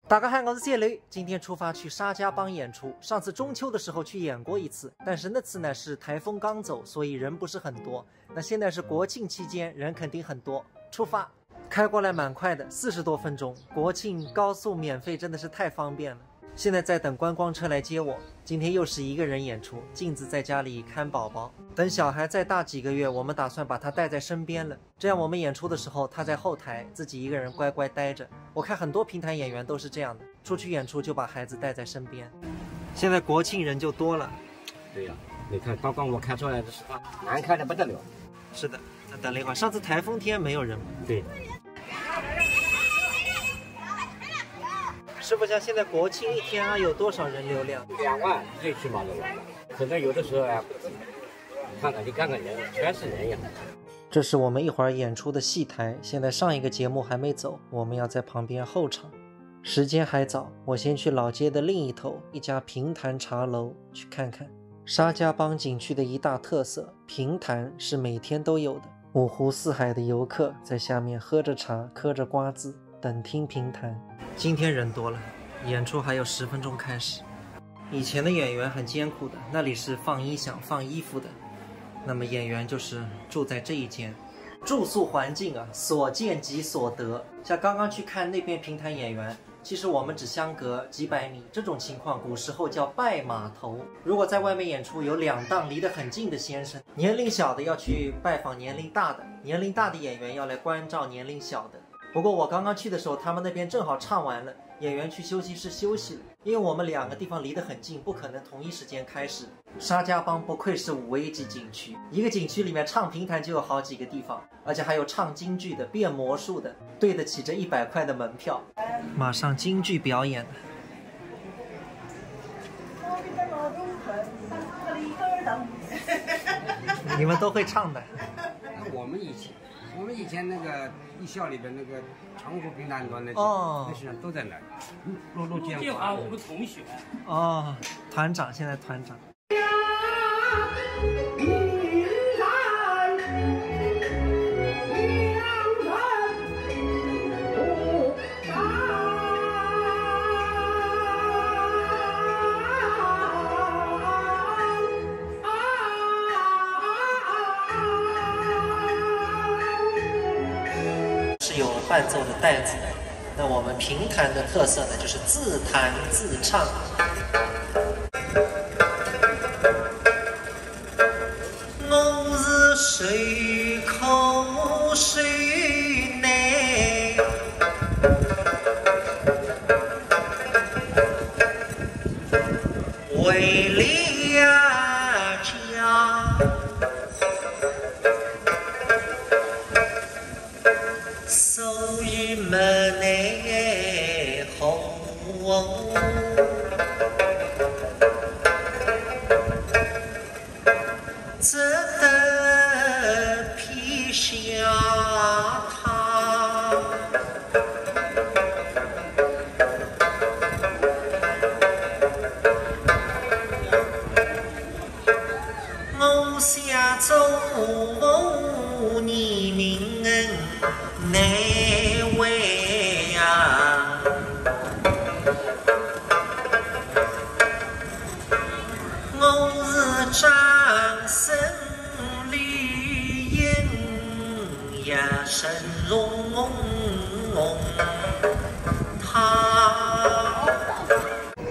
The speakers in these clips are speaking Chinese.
大家好，我是谢雷，今天出发去沙家浜演出。上次中秋的时候去演过一次，但是那次呢是台风刚走，所以人不是很多。那现在是国庆期间，人肯定很多。出发，开过来蛮快的，40多分钟。国庆高速免费真的是太方便了。现在在等观光车来接我。今天又是一个人演出，镜子在家里看宝宝。等小孩再大几个月，我们打算把他带在身边了，这样我们演出的时候他在后台自己一个人乖乖待着。我看很多平台演员都是这样的，出去演出就把孩子带在身边。现在国庆人就多了。对呀，你看刚刚我看出来的是他难看的不得了。是的，那等了一会儿，上次台风天没有人吗？对。师傅，像现在国庆一天有多少人流量？2万最起码的了。可能有的时候啊，看看人，全是人呀。这是我们一会儿演出的戏台，现在上一个节目还没走，我们要在旁边候场。时间还早，我先去老街的另一头一家评弹茶楼去看看。沙家浜景区的一大特色，评弹是每天都有的。五湖四海的游客在下面喝着茶，嗑着瓜子，等听评弹。今天人多了，演出还有10分钟开始。以前的演员很艰苦的，那里是放音响放衣服的，那么演员就是住在这一间。住宿环境啊，所见即所得。像刚刚去看那边评弹演员，其实我们只相隔几百米，这种情况古时候叫拜码头。如果在外面演出，有2档离得很近的先生，年龄小的要去拜访年龄大的，年龄大的演员要来关照年龄小的。不过我刚刚去的时候，他们那边正好唱完了，演员去休息室休息了。因为我们2个地方离得很近，不可能同一时间开始。沙家浜不愧是5A级景区，一个景区里面唱评弹就有好几个地方，而且还有唱京剧的、变魔术的，对得起这100块的门票。马上京剧表演了。你们都会唱的？我们以前那个艺校里边那个常湖评弹团那些人都在那儿。陆建华，我们同学。哦，团长，现在团长。有伴奏的带子的。那我们评弹的特色呢，就是自弹自唱。我是水口水内，为了家。守于门内红，只得披下它。我下走你民难为啊！我是掌声里应呀声隆他。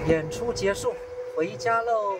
演出结束，回家喽。